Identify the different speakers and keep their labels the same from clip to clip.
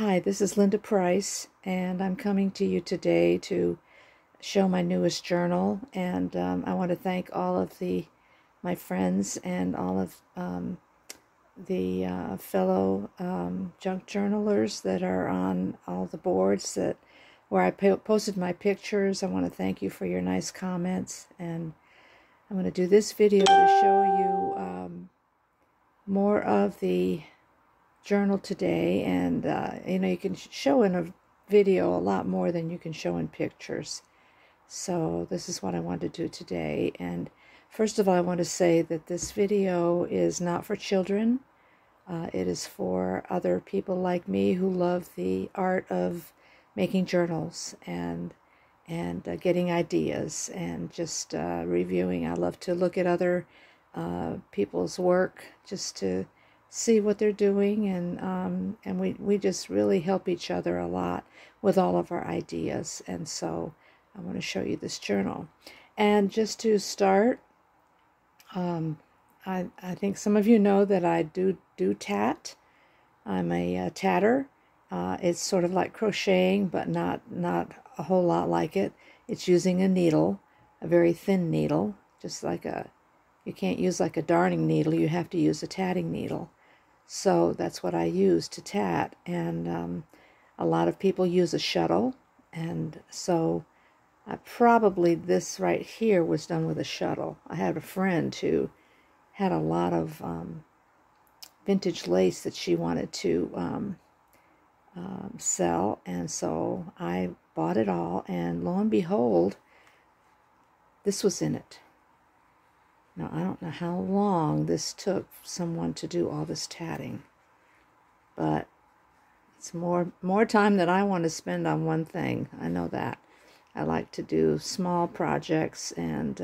Speaker 1: Hi, this is Linda Price, and I'm coming to you today to show my newest journal. And I want to thank all of my friends and all of the fellow junk journalers that are on all the boards where I posted my pictures. I want to thank you for your nice comments, and I'm going to do this video to show you more of the journal today. And you can show in a video a lot more than you can show in pictures. So this is what I want to do today. And first of all, I want to say that this video is not for children. It is for other people like me who love the art of making journals and getting ideas and just reviewing. I love to look at other people's work just to see what they're doing, and we just really help each other a lot with all of our ideas. And so I want to show you this journal. And just to start, I think some of you know that I do tat. I'm a tatter. It's sort of like crocheting, but not a whole lot like it. It's using a needle, a very thin needle, just like you can't use like a darning needle, you have to use a tatting needle. So that's what I use to tat. And a lot of people use a shuttle, and so probably this right here was done with a shuttle. I had a friend who had a lot of vintage lace that she wanted to sell, and so I bought it all, and lo and behold, this was in it. Now, I don't know how long this took someone to do all this tatting, but it's more time than I want to spend on one thing. I know that. I like to do small projects, and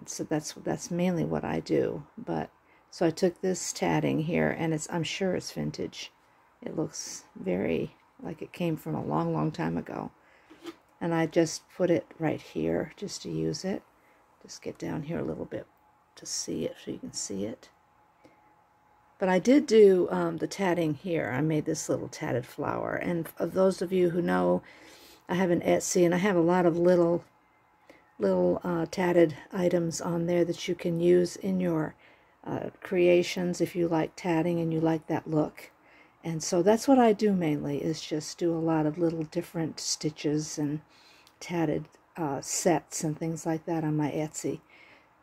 Speaker 1: so that's mainly what I do. But so I took this tatting here, and I'm sure it's vintage. It looks very like it came from a long time ago. And I just put it right here just to use it. Just get down here a little bit to see it so you can see it. But I did do the tatting here. I made this little tatted flower. And of those of you who know, I have an Etsy, and I have a lot of little tatted items on there that you can use in your creations if you like tatting and you like that look. And so that's what I do mainly, is just do a lot of little different stitches and tatted sets and things like that on my Etsy.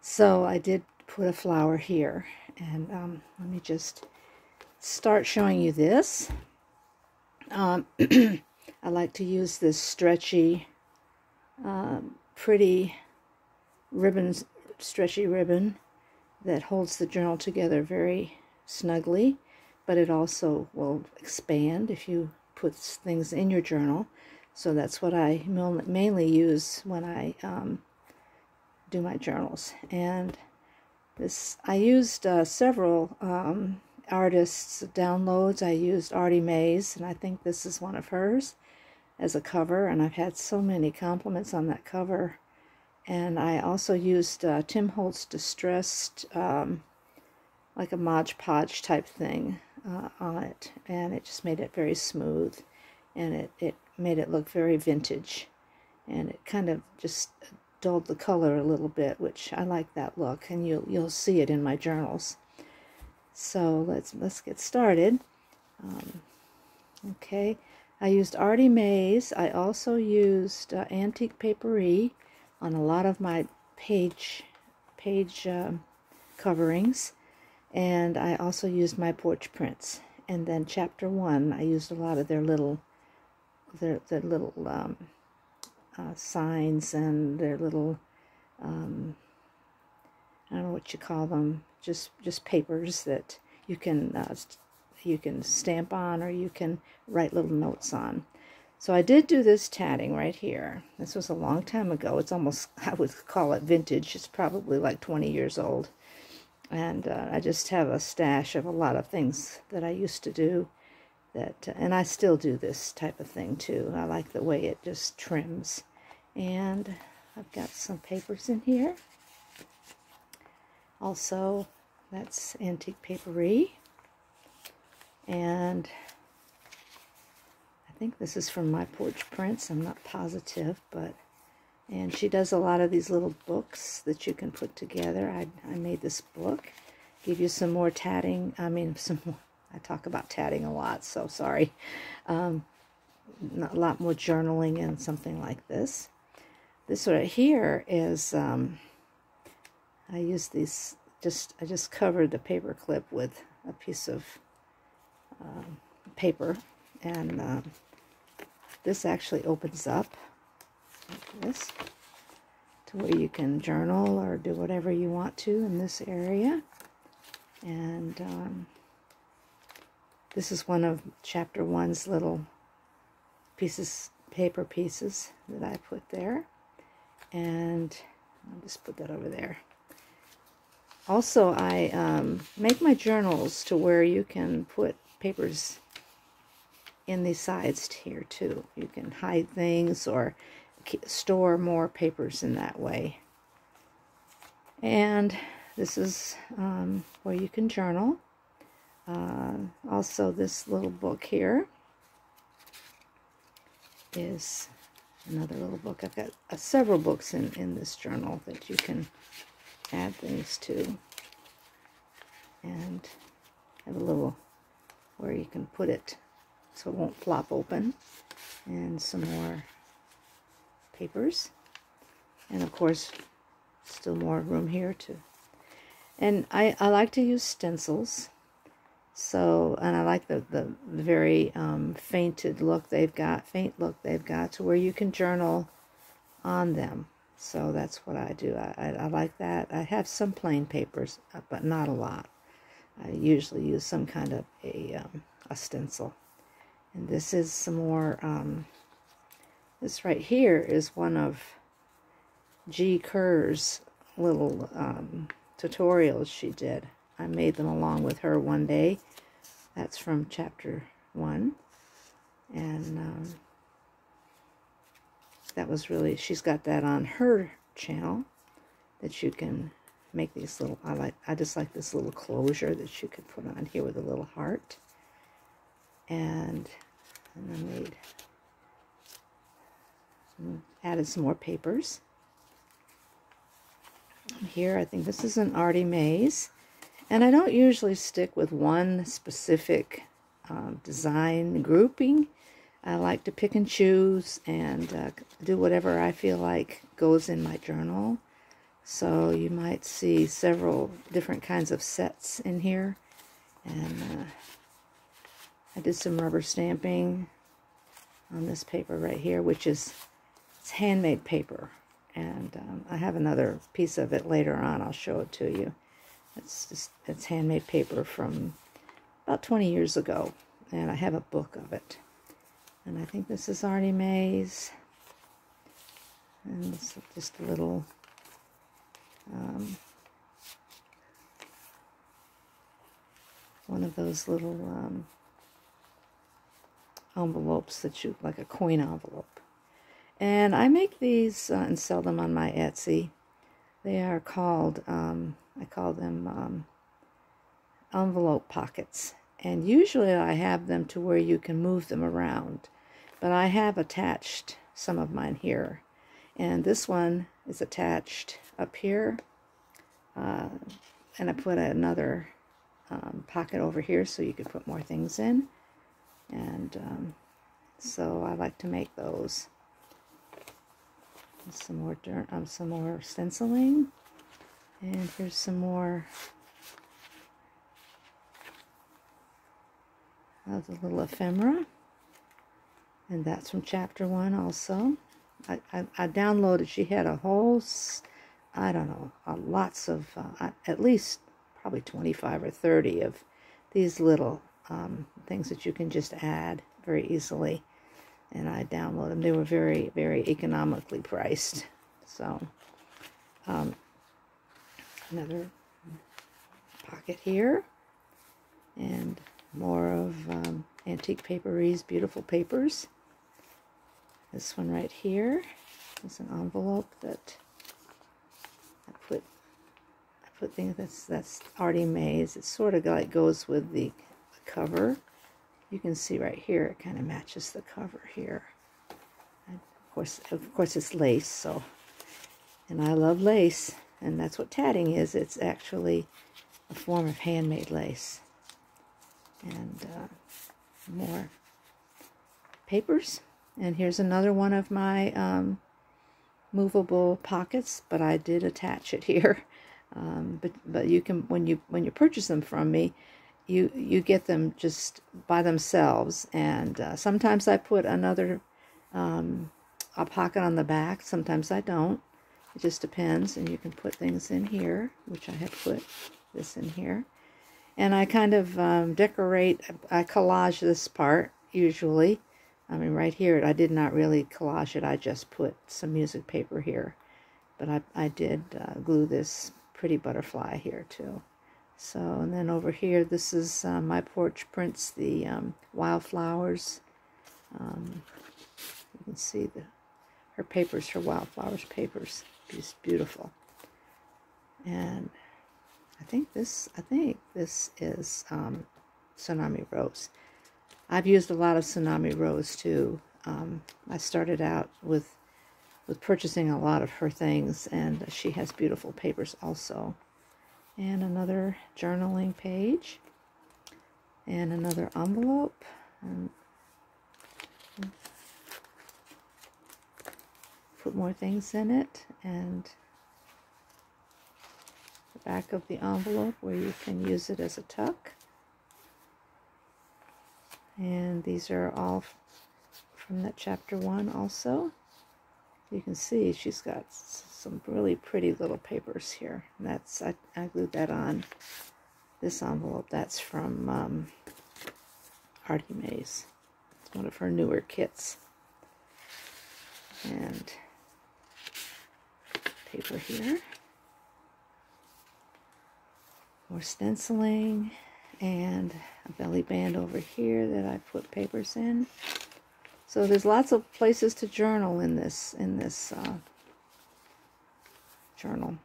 Speaker 1: So I did put a flower here, and let me just start showing you this. I like to use this stretchy, pretty stretchy ribbon that holds the journal together very snugly, but it also will expand if you put things in your journal. So that's what I mainly use when I do my journals. And this, I used several artists' downloads. I used Artie Mae's, and I think this is one of hers as a cover, and I've had so many compliments on that cover. And I also used Tim Holtz Distressed, like a Mod Podge type thing on it, and it just made it very smooth, and it made it look very vintage, and it kind of just dulled the color a little bit, which I like that look, and you'll see it in my journals. So let's get started. Okay, I used Artie Mae's. I also used Antique Papery on a lot of my page coverings, and I also used My Porch Prints. And then Chapter 1, I used a lot of their little signs and their little I don't know what you call them, just papers that you can stamp on, or you can write little notes on. So I did do this tatting right here. This was a long time ago. It's almost, I would call it vintage. It's probably like 20 years old. And I just have a stash of a lot of things that I used to do. And I still do this type of thing too. I like the way it just trims. And I've got some papers in here. Also, that's Antique Papery. And think this is from My Porch Prints. I'm not positive, but... And she does a lot of these little books that you can put together. I made this book. Give you some more tatting. I mean, some more. I talk about tatting a lot, so sorry. A lot more journaling and something like this. This right here is, I use these, I just covered the paper clip with a piece of paper, and this actually opens up like this to where you can journal or do whatever you want to in this area. And this is one of chapter 1's little pieces, paper pieces that I put there. And I'll just put that over there. Also, I make my journals to where you can put papers in the sides here too. You can hide things or store more papers in that way. And this is where you can journal. Also, this little book here is another little book. I've got several books in this journal that you can add things to. And have a little where you can put it so it won't flop open. And some more papers. And of course, still more room here too. And I like to use stencils. So, and I like the very faint look they've got to where you can journal on them. So that's what I do. I like that. I have some plain papers, but not a lot. I usually use some kind of a stencil. And this is some more, this right here is one of G. Kerr's little tutorials she did. I made them along with her one day. That's from chapter 1. And that was really, she's got that on her channel that you can make these little, I just like this little closure that you could put on here with a little heart. And I made, added some more papers. Here, I think this is an Artie Maze. And I don't usually stick with one specific design grouping. I like to pick and choose and do whatever I feel like goes in my journal. So you might see several different kinds of sets in here. And I did some rubber stamping on this paper right here, which is, it's handmade paper. And I have another piece of it later on. I'll show it to you. It's handmade paper from about 20 years ago, and I have a book of it. And I think this is Artie Maze, and it's just a little one of those little envelopes that you, like a coin envelope. And I make these and sell them on my Etsy. They are called, I call them envelope pockets. And usually I have them to where you can move them around. But I have attached some of mine here. And this one is attached up here. And I put another pocket over here so you could put more things in. And so I like to make those. Some more stenciling, and here's some more of the little ephemera, and that's from chapter 1 also. I downloaded, she had a whole, I don't know, lots of, at least probably 25 or 30 of these little things that you can just add very easily. And I downloaded them. They were very, very economically priced. So, another pocket here. And more of antique paperies, beautiful papers. This one right here is an envelope that I put things, that's Artie Maze. It sort of like goes with the cover. You can see right here, it kind of matches the cover here. And of course, it's lace, so, and I love lace, and that's what tatting is. It's actually a form of handmade lace. And more papers. And here's another one of my movable pockets, but I did attach it here. But you can, when you purchase them from me, you get them just by themselves. And sometimes I put another a pocket on the back. Sometimes I don't. It just depends. And you can put things in here, which I have put this in here. And I kind of decorate. I collage this part usually. I mean, right here, I did not really collage it. I just put some music paper here. But I did glue this pretty butterfly here, too. So, and then over here, this is my porch prints, the wildflowers. You can see her papers, her wildflowers papers. It's beautiful. And I think this is Tsunami Rose. I've used a lot of Tsunami Rose too. I started out with purchasing a lot of her things, and she has beautiful papers also. And another journaling page, and another envelope, and put more things in it, and the back of the envelope where you can use it as a tuck. And these are all from that chapter 1 also. You can see she's got some really pretty little papers here. And that's, I glued that on this envelope. That's from Handmade. It's one of her newer kits. And paper here. More stenciling. And a belly band over here that I put papers in. So there's lots of places to journal in this journal.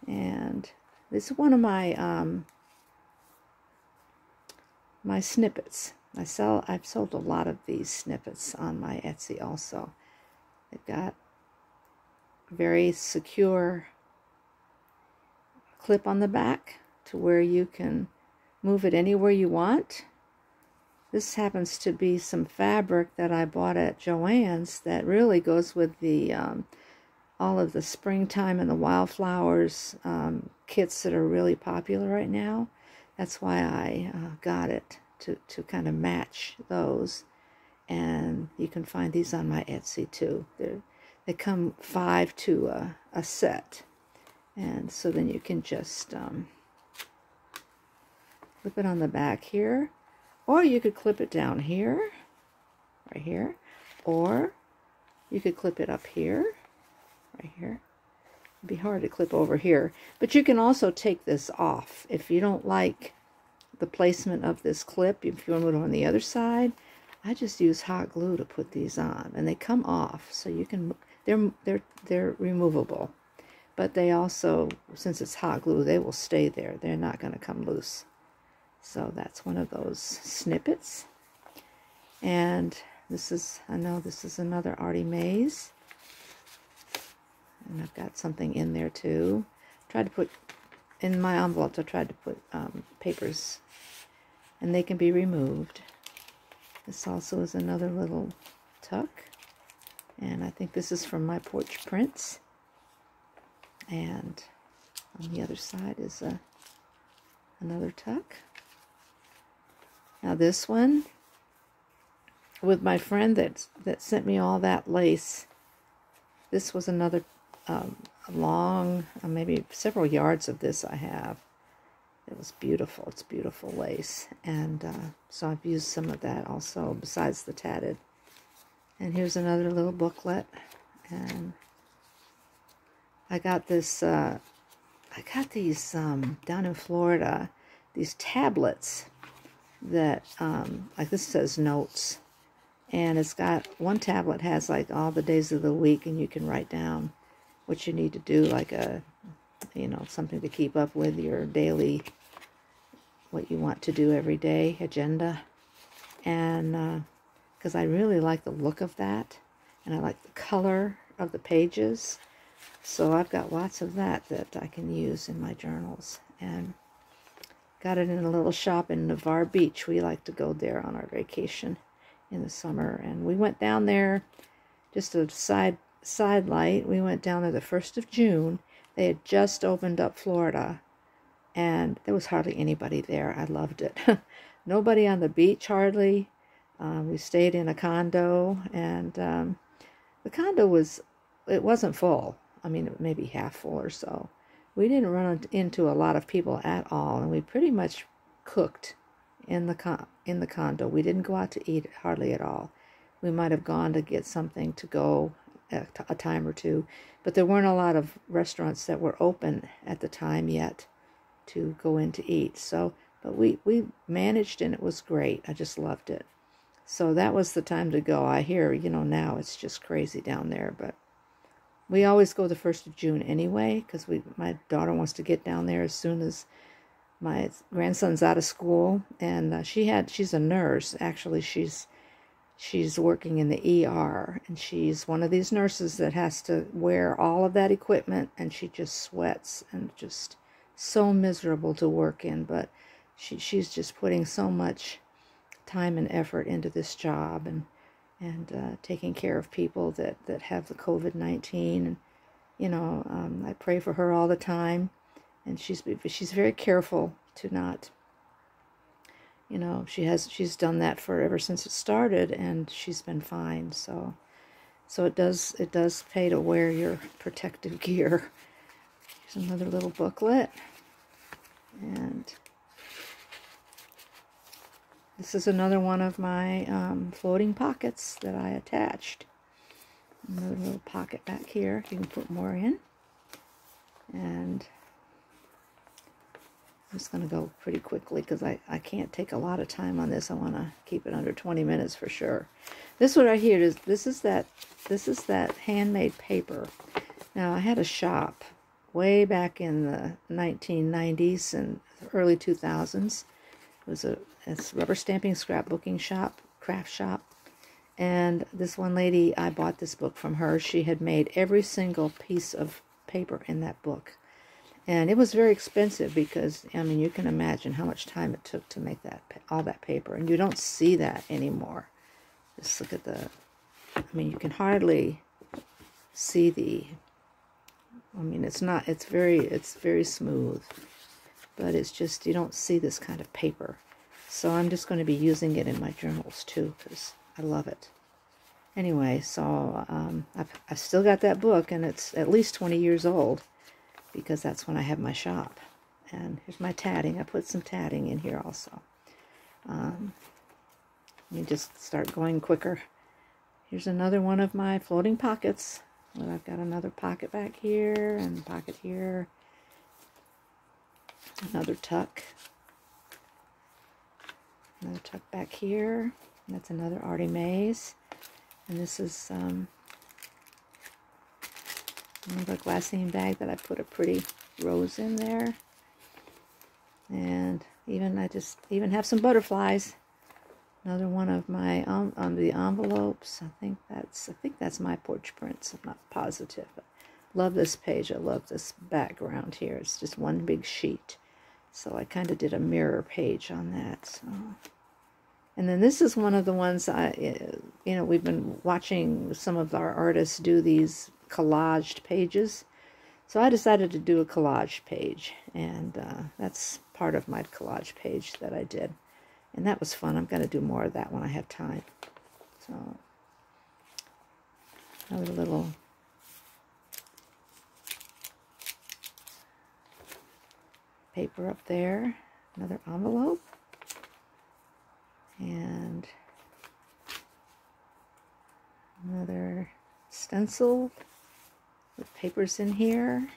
Speaker 1: And this is one of my my snippets. I've sold a lot of these snippets on my Etsy also. They've got a very secure clip on the back to where you can move it anywhere you want. This happens to be some fabric that I bought at Joann's that really goes with the all of the springtime and the wildflowers kits that are really popular right now. That's why I got it, to kind of match those. And you can find these on my Etsy too. They come 5 to a set. And so then you can just clip it on the back here, or you could clip it down here, right here, or you could clip it up here, right here. It'd be hard to clip over here, but you can also take this off. If you don't like the placement of this clip, if you want to put it on the other side, I just use hot glue to put these on, and they come off, so you can, they're removable. But they also, since it's hot glue, they will stay there. They're not going to come loose. So that's one of those snippets. And this is, I know this is another Artie Mays. And I've got something in there too. Tried to put, in my envelopes, I tried to put papers. And they can be removed. This also is another little tuck. And I think this is from my porch prints. And on the other side is another tuck. Now this one, with my friend that sent me all that lace, this was another long, maybe several yards of this I have. It was beautiful. It's beautiful lace. And so I've used some of that also, besides the tatted. And here's another little booklet. And I got this, I got these down in Florida, these tablets that, like this says notes, and it's got, one tablet has like all the days of the week, and you can write down what you need to do, like a, you know, something to keep up with your daily, what you want to do every day, agenda. and because I really like the look of that, and I like the color of the pages. So I've got lots of that I can use in my journals. And got it in a little shop in Navarre Beach. We like to go there on our vacation in the summer. And we went down there, just a side light. We went down there the 1st of June. They had just opened up Florida, and there was hardly anybody there. I loved it. Nobody on the beach, hardly. We stayed in a condo, and the condo it wasn't full. I mean, maybe half full or so. We didn't run into a lot of people at all, and we pretty much cooked in the condo. We didn't go out to eat hardly at all. We might have gone to get something to go a time or two, but there weren't a lot of restaurants that were open at the time yet to go in to eat. So, but we managed, and it was great. I just loved it. So that was the time to go. I hear, now it's just crazy down there, but we always go the 1st of June anyway, because my daughter wants to get down there as soon as my grandson's out of school. And she's a nurse. Actually, she's working in the ER, and she's one of these nurses that has to wear all of that equipment, and she just sweats and just so miserable to work in. But she's just putting so much time and effort into this job, and taking care of people that have the COVID-19, and I pray for her all the time, and she's very careful to not, she's done that for ever since it started, and she's been fine. So it does pay to wear your protective gear. Here's another little booklet, and this is another one of my floating pockets that I attached. Another little pocket back here. You can put more in. And I'm just going to go pretty quickly because I can't take a lot of time on this. I want to keep it under 20 minutes for sure. This one right here this is that handmade paper. Now, I had a shop way back in the 1990s and early 2000s. It was a rubber stamping scrapbooking shop, craft shop. And this one lady, I bought this book from her. She had made every single piece of paper in that book. And it was very expensive because, I mean, you can imagine how much time it took to make all that paper. And you don't see that anymore. Just look at you can hardly see it's very smooth. But it's just, you don't see this kind of paper. So I'm just going to be using it in my journals too, because I love it. Anyway, so I've still got that book, and it's at least 20 years old, because that's when I have my shop. And here's my tatting. I put some tatting in here also. Let me just start going quicker. Here's another one of my floating pockets. Well, I've got another pocket back here, and a pocket here. Another tuck. Another tuck back here. And that's another Artie Mays. And this is another glassine bag that I put a pretty rose in there. And I even have some butterflies. Another one of my on the envelopes. I think that's my porch prints. I'm not positive. But love this page. I love this background here. It's just one big sheet. So I kind of did a mirror page on that. So. And then this is one of the ones we've been watching some of our artists do these collaged pages. So I decided to do a collage page, and that's part of my collage page that I did. And that was fun. I'm going to do more of that when I have time. So another little paper up there, another envelope, and another stencil with papers in here.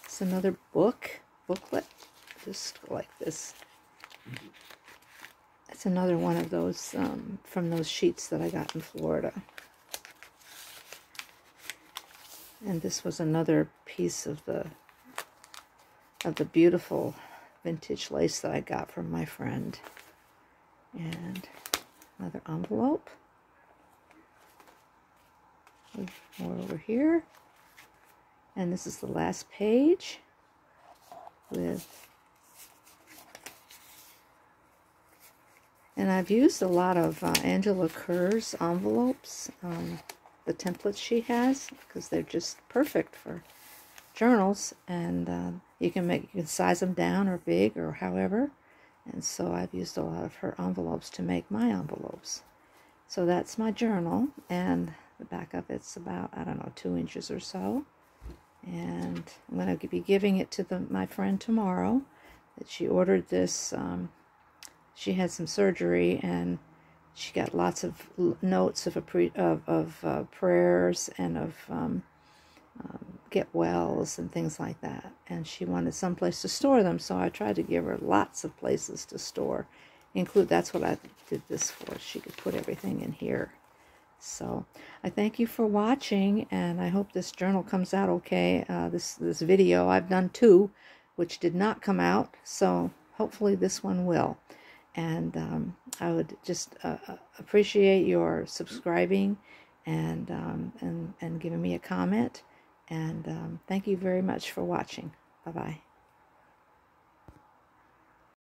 Speaker 1: It's another booklet, just like this. It's another one of those from those sheets that I got in Florida. And this was another piece of the beautiful vintage lace that I got from my friend. And another envelope. More over here. And this is the last page with, and I've used a lot of Angela Kerr's envelopes, the templates she has, because they're just perfect for journals, and you can size them down or big or however. And so I've used a lot of her envelopes to make my envelopes. So that's my journal, and the back of it's about, I don't know, 2 inches or so. And I'm going to be giving it to my friend tomorrow. That she ordered this. She had some surgery, and she got lots of notes of prayers and of get wells and things like that. And she wanted some place to store them, so I tried to give her lots of places to store. That's what I did this for. She could put everything in here. So I thank you for watching, and I hope this journal comes out okay. This video, I've done 2 which did not come out, so hopefully this one will. And I would just appreciate your subscribing and giving me a comment. And thank you very much for watching. Bye-bye.